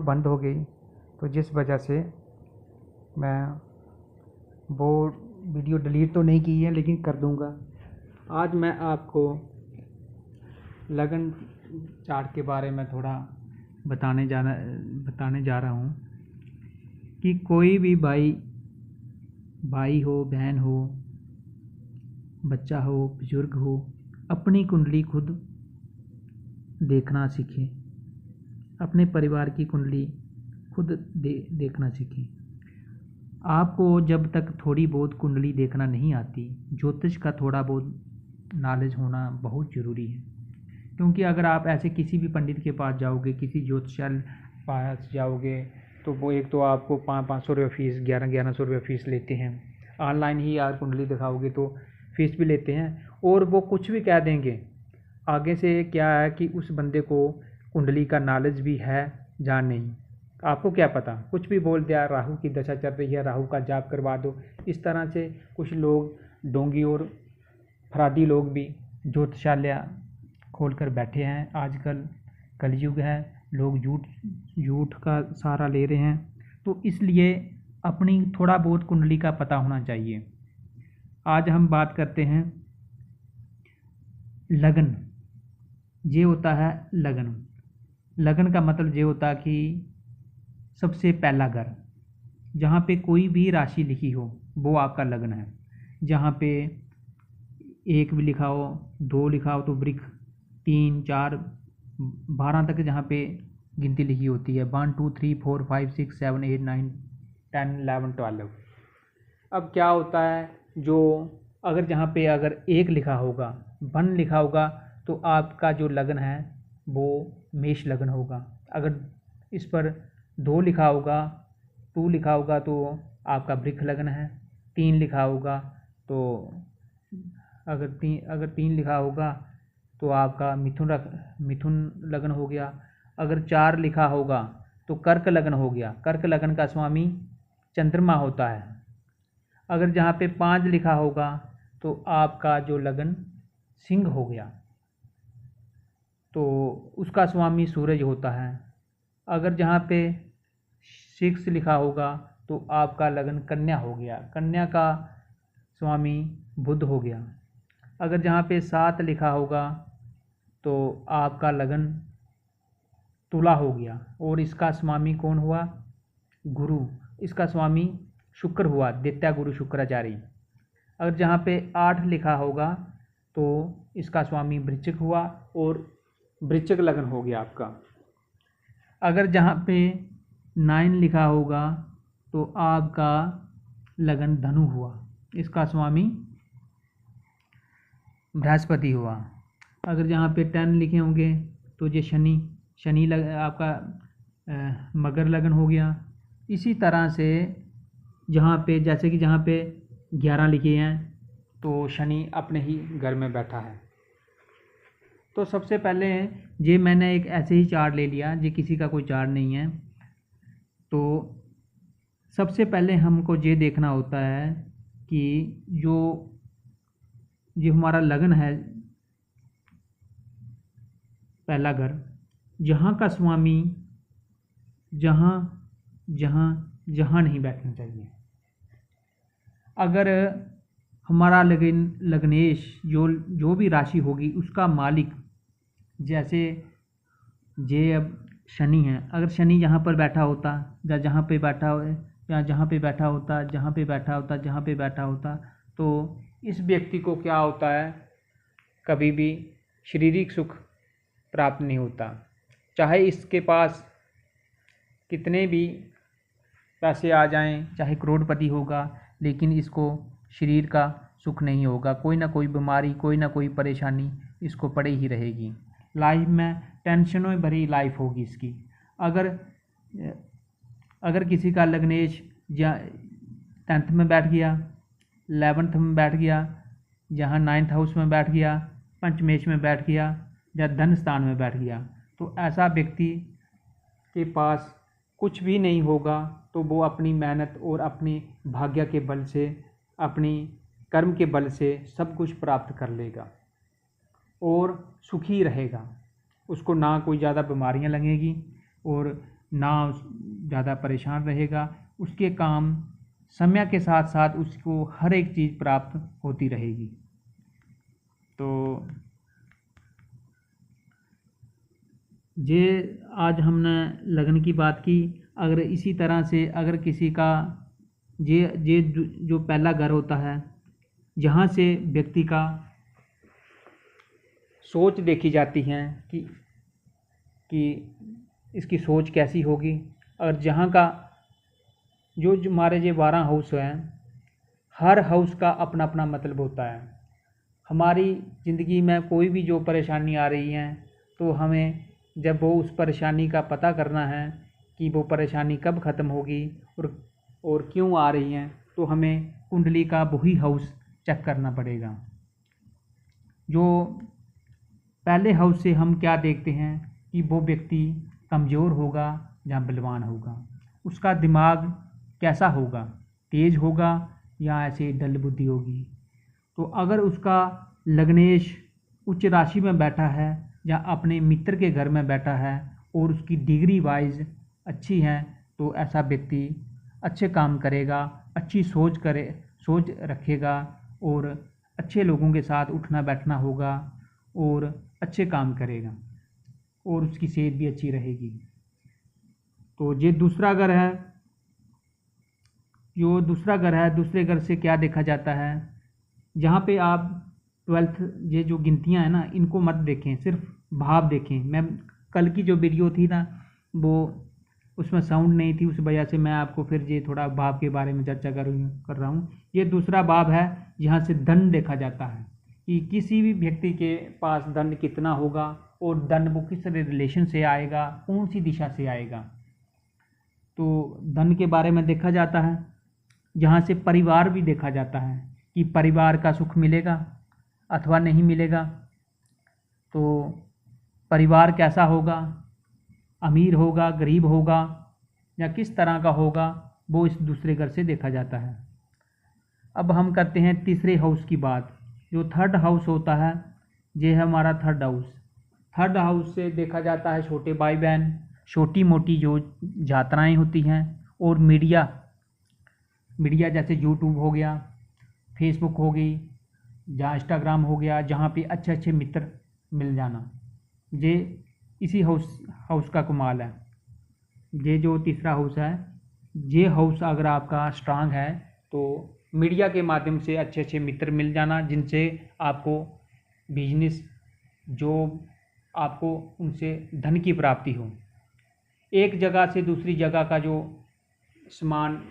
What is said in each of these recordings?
बंद हो गई, तो जिस वजह से मैं वो वीडियो डिलीट तो नहीं की है, लेकिन कर दूंगा। आज मैं आपको लगन चार्ट के बारे में थोड़ा बताने जा रहा हूँ कि कोई भी भाई हो, बहन हो, बच्चा हो, बुजुर्ग हो, अपनी कुंडली खुद देखना सीखें। अपने परिवार की कुंडली खुद देखना सीखें। आपको जब तक थोड़ी बहुत कुंडली देखना नहीं आती, ज्योतिष का थोड़ा बहुत नॉलेज होना बहुत ज़रूरी है। क्योंकि अगर आप ऐसे किसी भी पंडित के पास जाओगे, किसी ज्योतिषाल पास जाओगे, तो वो एक तो आपको 500 रुपये फ़ीस, 1100 रुपये फ़ीस लेते हैं। ऑनलाइन ही यार कुंडली दिखाओगे तो फ़ीस भी लेते हैं, और वो कुछ भी कह देंगे। आगे से क्या है कि उस बंदे को कुंडली का नॉलेज भी है या नहीं, आपको क्या पता, कुछ भी बोल दिया, राहु की दशा चल रही है, राहु का जाप करवा दो। इस तरह से कुछ लोग डोंगी और फराडी लोग भी ज्योतिषालय खोल कर बैठे हैं। आजकल कलयुग है, लोग झूठ का सहारा ले रहे हैं, तो इसलिए अपनी थोड़ा बहुत कुंडली का पता होना चाहिए। आज हम बात करते हैं लगन। ये होता है लगन। लगन का मतलब ये होता है कि सबसे पहला घर, जहाँ पे कोई भी राशि लिखी हो वो आपका लगन है। जहाँ पे 1 भी लिखा हो, 2 लिखा हो तो वृक्ष, 3, 4, 12 तक जहाँ पे गिनती लिखी होती है, 1, 2, 3, 4, 5, 6, 7, 8, 9, 10, 11, 12। अब क्या होता है, जो अगर जहाँ पे अगर 1 लिखा होगा, 1 लिखा होगा, तो आपका जो लगन है वो मेष लगन होगा। अगर इस पर 2 लिखा होगा, 2 लिखा होगा, तो आपका वृक्ष लगन है। 3 लिखा होगा तो अगर 3 लिखा होगा तो आपका मिथुन लगन हो गया। अगर 4 लिखा होगा तो कर्क लगन हो गया। कर्क लगन का स्वामी चंद्रमा होता है। अगर जहाँ पे 5 लिखा होगा तो आपका जो लगन सिंह हो गया, तो उसका स्वामी सूरज होता है। अगर जहाँ पे 6 लिखा होगा तो आपका लगन कन्या हो गया। कन्या का स्वामी बुध हो गया। अगर जहाँ पे 7 लिखा होगा तो आपका लगन तुला हो गया, और इसका स्वामी कौन हुआ? गुरु। इसका स्वामी शुक्र हुआ, दित्या गुरु शुक्राचार्य। अगर जहाँ पे 8 लिखा होगा तो इसका स्वामी वृश्चिक हुआ, और वृश्चिक लगन हो गया आपका। अगर जहाँ पे 9 लिखा होगा तो आपका लगन धनु हुआ, इसका स्वामी बृहस्पति हुआ। अगर जहाँ पे 10 लिखे होंगे तो ये शनि आपका मकर लगन हो गया। इसी तरह से जहाँ पे, जैसे कि जहाँ पे 11 लिखे हैं तो शनि अपने ही घर में बैठा है। तो सबसे पहले ये मैंने एक ऐसे ही चार्ट ले लिया, ये किसी का कोई चार्ट नहीं है। तो सबसे पहले हमको ये देखना होता है कि जो हमारा लगन है, पहला घर, जहाँ का स्वामी जहाँ नहीं बैठना चाहिए। अगर हमारा लग्नेश जो भी राशि होगी उसका मालिक, जैसे जे अब शनि है, अगर शनि यहाँ पर बैठा होता या जहाँ पे बैठा हो, या जहाँ पे बैठा होता, तो इस व्यक्ति को क्या होता है, कभी भी शारीरिक सुख प्राप्त नहीं होता। चाहे इसके पास कितने भी पैसे आ जाएं, चाहे करोड़पति होगा, लेकिन इसको शरीर का सुख नहीं होगा। कोई ना कोई बीमारी, कोई ना कोई परेशानी इसको पड़े ही रहेगी। लाइफ में टेंशनों में भरी लाइफ होगी इसकी। अगर किसी का लग्नेश या 10th में बैठ गया, 11th में बैठ गया, जहाँ 9th हाउस में बैठ गया, पंचमेश में बैठ गया, या धन स्थान में बैठ गया, तो ऐसा व्यक्ति के पास कुछ भी नहीं होगा। तो वो अपनी मेहनत और अपनी भाग्य के बल से, अपनी कर्म के बल से सब कुछ प्राप्त कर लेगा और सुखी रहेगा। उसको ना कोई ज़्यादा बीमारियां लगेगी, और ना ज़्यादा परेशान रहेगा, उसके काम समय के साथ साथ उसको हर एक चीज़ प्राप्त होती रहेगी। तो ये आज हमने लगन की बात की। अगर इसी तरह से अगर किसी का ये जो पहला घर होता है, जहाँ से व्यक्ति का सोच देखी जाती है कि इसकी सोच कैसी होगी। और जहाँ का जो हमारे ये 12 हाउस हैं, हर हाउस का अपना अपना मतलब होता है। हमारी ज़िंदगी में कोई भी जो परेशानी आ रही है, तो हमें जब वो उस परेशानी का पता करना है कि वो परेशानी कब ख़त्म होगी और क्यों आ रही हैं, तो हमें कुंडली का वही हाउस चेक करना पड़ेगा। जो पहले हाउस से हम क्या देखते हैं कि वो व्यक्ति कमज़ोर होगा या बलवान होगा, उसका दिमाग कैसा होगा, तेज होगा या ऐसे डल बुद्धि होगी। तो अगर उसका लग्नेश उच्च राशि में बैठा है या अपने मित्र के घर में बैठा है और उसकी डिग्री वाइज अच्छी है, तो ऐसा व्यक्ति अच्छे काम करेगा, अच्छी सोच रखेगा और अच्छे लोगों के साथ उठना बैठना होगा और अच्छे काम करेगा और उसकी सेहत भी अच्छी रहेगी। तो ये दूसरा घर है। जो दूसरा घर है, दूसरे घर से क्या देखा जाता है, जहाँ पे आप 12th ये जो गिनतियाँ हैं ना, इनको मत देखें, सिर्फ भाव देखें। मैं कल की जो वीडियो थी ना, वो उसमें साउंड नहीं थी, उस वजह से मैं आपको फिर ये थोड़ा भाव के बारे में चर्चा कर रहा हूँ। ये दूसरा भाव है जहाँ से धन देखा जाता है कि किसी भी व्यक्ति के पास धन कितना होगा और धन वो किस रिलेशन से आएगा, कौन सी दिशा से आएगा। तो धन के बारे में देखा जाता है। जहाँ से परिवार भी देखा जाता है कि परिवार का सुख मिलेगा अथवा नहीं मिलेगा। तो परिवार कैसा होगा, अमीर होगा, गरीब होगा या किस तरह का होगा, वो इस दूसरे घर से देखा जाता है। अब हम करते हैं तीसरे हाउस की बात। जो थर्ड हाउस होता है, ये है हमारा थर्ड हाउस। थर्ड हाउस से देखा जाता है छोटे भाई बहन, छोटी मोटी जो यात्राएं होती हैं और मीडिया जैसे यूट्यूब हो गया, फेसबुक हो गई या इंस्टाग्राम हो गया, जहाँ पे अच्छे अच्छे मित्र मिल जाना, ये इसी हाउस का कमाल है। ये जो तीसरा हाउस है, ये हाउस अगर आपका स्ट्रांग है तो मीडिया के माध्यम से अच्छे अच्छे मित्र मिल जाना, जिनसे आपको बिजनेस, जॉब, आपको उनसे धन की प्राप्ति हो। एक जगह से दूसरी जगह का जो सामान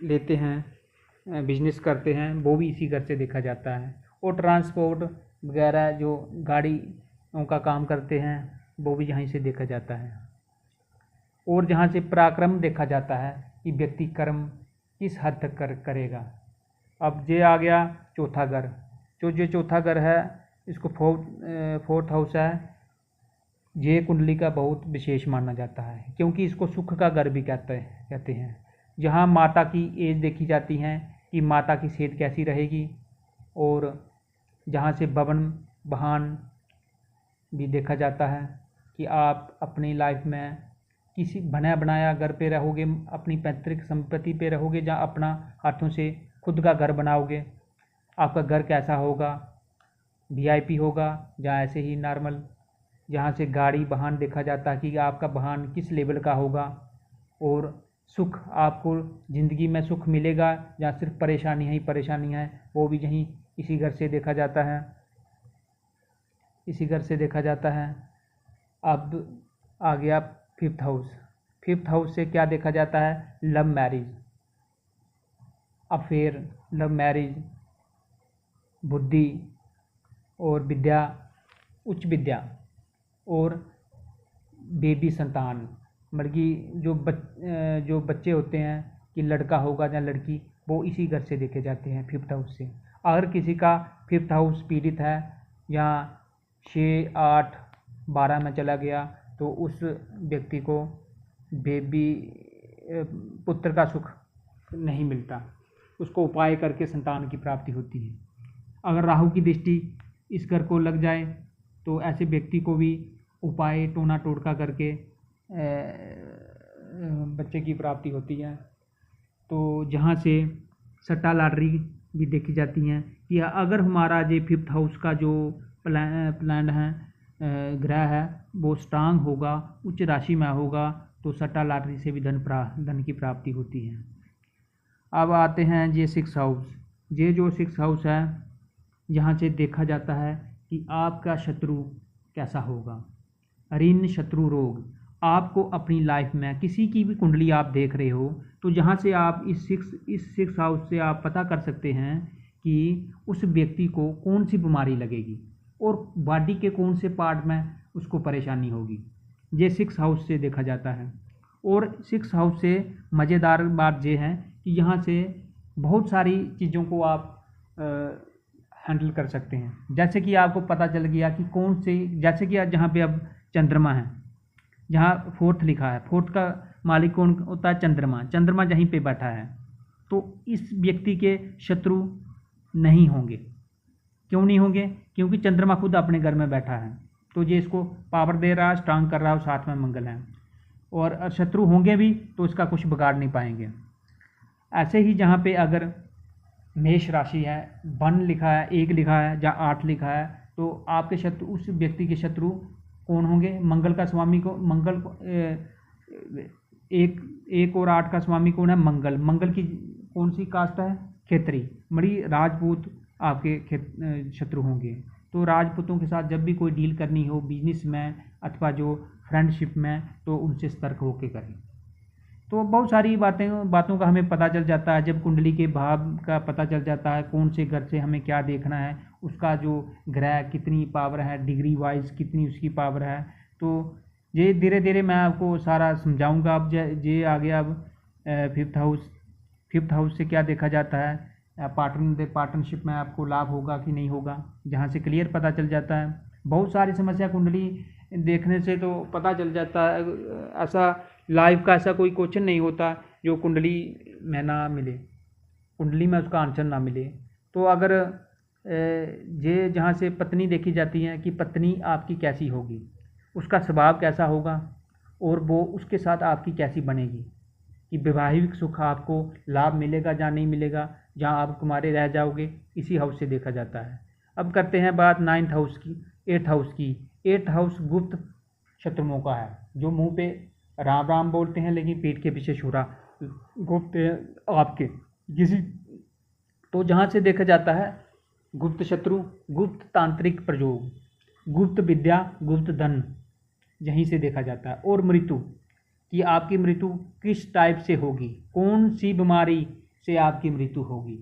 लेते हैं, बिजनेस करते हैं, वो भी इसी घर से देखा जाता है। और ट्रांसपोर्ट वगैरह जो गाड़ियों का काम करते हैं, वो भी यहीं से देखा जाता है। और जहाँ से पराक्रम देखा जाता है कि व्यक्ति कर्म किस हद तक करेगा। अब ये आ गया चौथा घर। जो चौथा घर है, इसको फोर्थ हाउस है। ये कुंडली का बहुत विशेष माना जाता है, क्योंकि इसको सुख का घर भी कहते हैं। जहाँ माता की एज देखी जाती है कि माता की सेहत कैसी रहेगी, और जहाँ से भवन वाहन भी देखा जाता है कि आप अपनी लाइफ में किसी बना बनाया घर पे रहोगे, अपनी पैतृक संपत्ति पे रहोगे, जहाँ अपना हाथों से खुद का घर बनाओगे। आपका घर कैसा होगा, वीआईपी होगा या ऐसे ही नॉर्मल। जहाँ से गाड़ी वाहन देखा जाता है कि आपका वाहन किस लेवल का होगा। और सुख, आपको ज़िंदगी में सुख मिलेगा या सिर्फ परेशानियाँ ही परेशानियाँ हैं, वो भी यहीं इसी घर से देखा जाता है, इसी घर से देखा जाता है। अब आ गया फिफ्थ हाउस। फिफ्थ हाउस से क्या देखा जाता है, love marriage, affair, love marriage, बुद्धि और विद्या, उच्च विद्या और बेबी संतान, मतलब कि जो बच्चे होते हैं कि लड़का होगा या लड़की, वो इसी घर से देखे जाते हैं, फिफ्थ हाउस से। अगर किसी का फिफ्थ हाउस पीड़ित है या 6, 8, 12 में चला गया, तो उस व्यक्ति को बेबी पुत्र का सुख नहीं मिलता, उसको उपाय करके संतान की प्राप्ति होती है। अगर राहु की दृष्टि इस घर को लग जाए, तो ऐसे व्यक्ति को भी उपाय टोना टोटका करके बच्चे की प्राप्ति होती है। तो जहाँ से सट्टा लॉटरी भी देखी जाती हैं कि अगर हमारा ये 5th हाउस का जो प्लान है, ग्रह है, वो स्ट्रांग होगा, उच्च राशि में होगा, तो सट्टा लॉटरी से भी धन की प्राप्ति होती है। अब आते हैं ये 6th हाउस। ये जो 6th हाउस है, यहाँ से देखा जाता है कि आपका शत्रु कैसा होगा। ऋण, शत्रु, रोग। आपको अपनी लाइफ में किसी की भी कुंडली आप देख रहे हो तो जहाँ से आप इस 6th हाउस से आप पता कर सकते हैं कि उस व्यक्ति को कौन सी बीमारी लगेगी और बॉडी के कौन से पार्ट में उसको परेशानी होगी। ये 6th हाउस से देखा जाता है। और 6th हाउस से मज़ेदार बात ये है कि यहाँ से बहुत सारी चीज़ों को आप हैंडल कर सकते हैं। जैसे कि आपको पता चल गया कि कौन से, जैसे कि जहाँ पे अब चंद्रमा है, जहाँ 4th लिखा है, 4th का मालिक कौन होता है? चंद्रमा। चंद्रमा यहीं पे बैठा है तो इस व्यक्ति के शत्रु नहीं होंगे। क्यों नहीं होंगे? क्योंकि चंद्रमा खुद अपने घर में बैठा है, तो ये इसको पावर दे रहा है, स्ट्रांग कर रहा है, और साथ में मंगल है। और शत्रु होंगे भी तो इसका कुछ बिगाड़ नहीं पाएंगे। ऐसे ही जहाँ पे अगर मेष राशि है, 1 लिखा है, 1 लिखा है या 8 लिखा है, तो आपके शत्रु, उस व्यक्ति के शत्रु कौन होंगे? मंगल का स्वामी को, मंगल को 1 और 8 का स्वामी कौन है? मंगल। मंगल की कौन सी कास्ट है? खेतरी, मरी, राजपूत आपके शत्रु होंगे। तो राजपूतों के साथ जब भी कोई डील करनी हो बिजनेस में अथवा जो फ्रेंडशिप में, तो उनसे सतर्क होकर करें। तो बहुत सारी बातों का हमें पता चल जाता है जब कुंडली के भाव का पता चल जाता है, कौन से घर से हमें क्या देखना है, उसका जो ग्रह कितनी पावर है, डिग्री वाइज कितनी उसकी पावर है। तो ये धीरे धीरे मैं आपको सारा समझाऊंगा। अब ये आ गया अब 5th हाउस। 5th हाउस से क्या देखा जाता है, पार्टनरशिप में आपको लाभ होगा कि नहीं होगा, जहाँ से क्लियर पता चल जाता है। बहुत सारी समस्या कुंडली देखने से तो पता चल जाता है। ऐसा लाइफ का ऐसा कोई क्वेश्चन नहीं होता जो कुंडली में ना मिले, कुंडली में उसका आंसर ना मिले। तो अगर ये जहाँ से पत्नी देखी जाती है कि पत्नी आपकी कैसी होगी, उसका स्वभाव कैसा होगा और वो उसके साथ आपकी कैसी बनेगी, कि वैवाहिक सुख आपको लाभ मिलेगा या नहीं मिलेगा, जहाँ आप कुमारे रह जाओगे, इसी हाउस से देखा जाता है। अब करते हैं बात 9th हाउस की, 8th हाउस की। 8th हाउस गुप्त शत्रुओं का है, जो मुंह पे राम राम बोलते हैं लेकिन पीठ के पीछे छुरा घूमते हैं आपके किसी। तो जहाँ से देखा जाता है गुप्त शत्रु, गुप्त तांत्रिक प्रयोग, गुप्त विद्या, गुप्त धन, यहीं से देखा जाता है। और मृत्यु, कि आपकी मृत्यु किस टाइप से होगी, कौन सी बीमारी से आपकी मृत्यु होगी,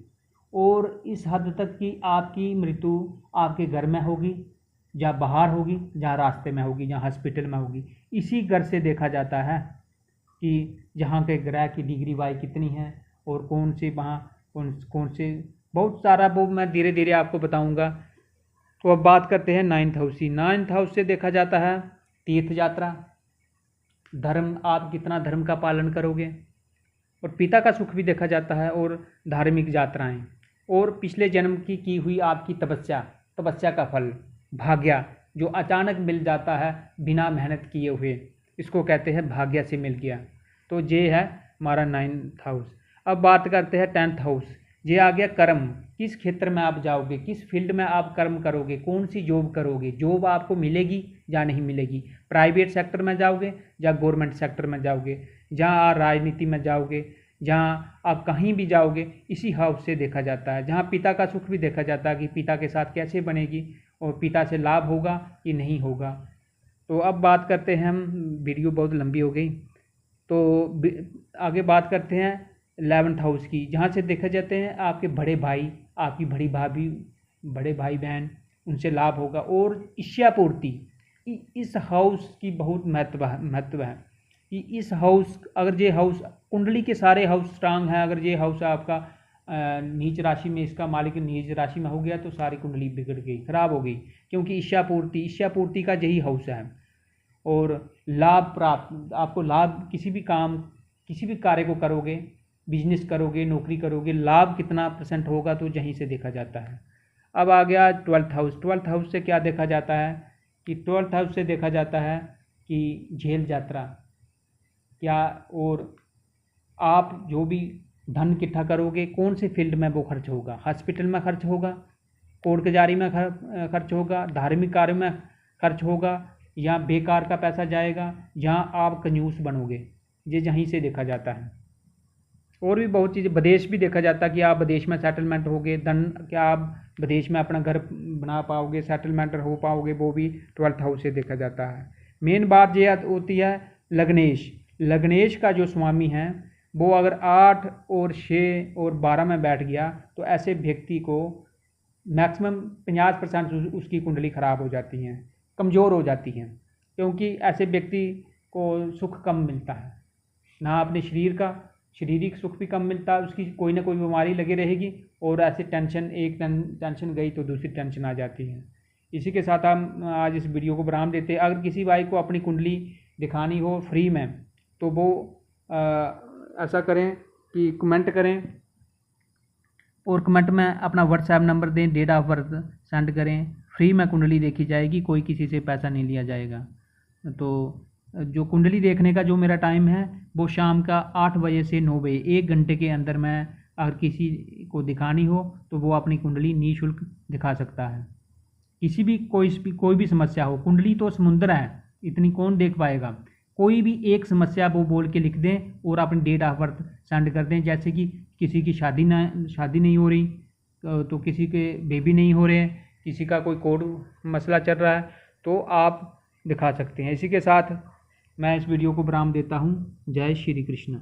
और इस हद तक कि आपकी मृत्यु आपके घर में होगी या बाहर होगी, जहाँ रास्ते में होगी, जहाँ हॉस्पिटल में होगी। इसी घर से देखा जाता है कि जहाँ के ग्रह की डिग्री वाई कितनी है और कौन से वहाँ कौन से, बहुत सारा वो मैं धीरे धीरे आपको बताऊंगा। तो अब बात करते हैं 9th हाउस की। 9th हाउस से देखा जाता है तीर्थ यात्रा, धर्म, आप कितना धर्म का पालन करोगे, और पिता का सुख भी देखा जाता है, और धार्मिक यात्राएं, और पिछले जन्म की हुई आपकी तपस्या का फल, भाग्य, जो अचानक मिल जाता है बिना मेहनत किए हुए, इसको कहते हैं भाग्य से मिल गया। तो ये है हमारा 9th हाउस। अब बात करते हैं 10th हाउस। ये आ गया कर्म, किस क्षेत्र में आप जाओगे, किस फील्ड में आप कर्म करोगे, कौन सी जॉब करोगे, जॉब आपको मिलेगी या नहीं मिलेगी, प्राइवेट सेक्टर में जाओगे या गवर्नमेंट सेक्टर में जाओगे, जहाँ आप राजनीति में जाओगे, जहाँ आप कहीं भी जाओगे, इसी हाउस से देखा जाता है। जहाँ पिता का सुख भी देखा जाता है कि पिता के साथ कैसे बनेगी और पिता से लाभ होगा कि नहीं होगा। तो अब बात करते हैं हम, वीडियो बहुत लंबी हो गई, तो आगे बात करते हैं 11th हाउस की, जहाँ से देखा जाते हैं आपके बड़े भाई, आपकी बड़ी भाभी, बड़े भाई बहन, उनसे लाभ होगा। और इच्छा पूर्ति, इस हाउस की बहुत महत्व है कि इस हाउस, अगर ये हाउस, कुंडली के सारे हाउस स्ट्रांग है, अगर ये हाउस आपका नीच राशि में, इसका मालिक नीच राशि में हो गया तो सारी कुंडली बिगड़ गई, खराब हो गई, क्योंकि इच्छा पूर्ति का यही हाउस है। और लाभ प्राप्त, आपको लाभ, किसी भी काम, किसी भी कार्य को करोगे, बिजनेस करोगे, नौकरी करोगे, लाभ कितना % होगा, तो यहीं से देखा जाता है। अब आ गया 12th हाउस। 12th हाउस से क्या देखा जाता है कि 12th हाउस से देखा जाता है कि झेल यात्रा, क्या, और आप जो भी धन इकट्ठा करोगे कौन से फील्ड में वो खर्च होगा, हॉस्पिटल में खर्च होगा, कोर्ट कचहरी में खर्च होगा, धार्मिक कार्य में खर्च होगा, या बेकार का पैसा जाएगा, जहाँ आप कंजूस बनोगे। ये यहीं से देखा जाता है। और भी बहुत चीज़ें, विदेश भी देखा जाता है कि आप विदेश में सेटलमेंट होगे, धन क्या आप विदेश में अपना घर बना पाओगे, सेटलमेंट हो पाओगे, वो भी 12th हाउस से देखा जाता है। मेन बात ये होती है लग्नेश। लग्नेश का जो स्वामी है वो अगर 8 और 6 और 12 में बैठ गया तो ऐसे व्यक्ति को मैक्सिमम 50% उसकी कुंडली खराब हो जाती है, कमज़ोर हो जाती है, क्योंकि ऐसे व्यक्ति को सुख कम मिलता है, ना अपने शरीर का शारीरिक सुख भी कम मिलता है, उसकी कोई ना कोई बीमारी लगी रहेगी, और ऐसे टेंशन, एक टेंशन गई तो दूसरी टेंशन आ जाती है। इसी के साथ हम आज इस वीडियो को विराम देते हैं। अगर किसी भाई को अपनी कुंडली दिखानी हो फ्री में तो वो ऐसा करें कि कमेंट करें, और कमेंट में अपना व्हाट्सएप नंबर दें, डेट ऑफ बर्थ सेंड करें। फ्री में कुंडली देखी जाएगी, कोई किसी से पैसा नहीं लिया जाएगा। तो जो कुंडली देखने का जो मेरा टाइम है वो शाम का 8 बजे से 9 बजे, 1 घंटे के अंदर में अगर किसी को दिखानी हो तो वो अपनी कुंडली निःशुल्क दिखा सकता है। किसी भी कोई भी समस्या हो, कुंडली तो समुद्र है, इतनी कौन देख पाएगा। कोई भी एक समस्या वो बोल के लिख दें और अपनी डेट ऑफ बर्थ सेंड कर दें। जैसे कि किसी की शादी नहीं हो रही, तो किसी के बेबी नहीं हो रहे, किसी का कोई कोर्ट मसला चल रहा है, तो आप दिखा सकते हैं। इसी के साथ मैं इस वीडियो को विराम देता हूँ। जय श्री कृष्ण।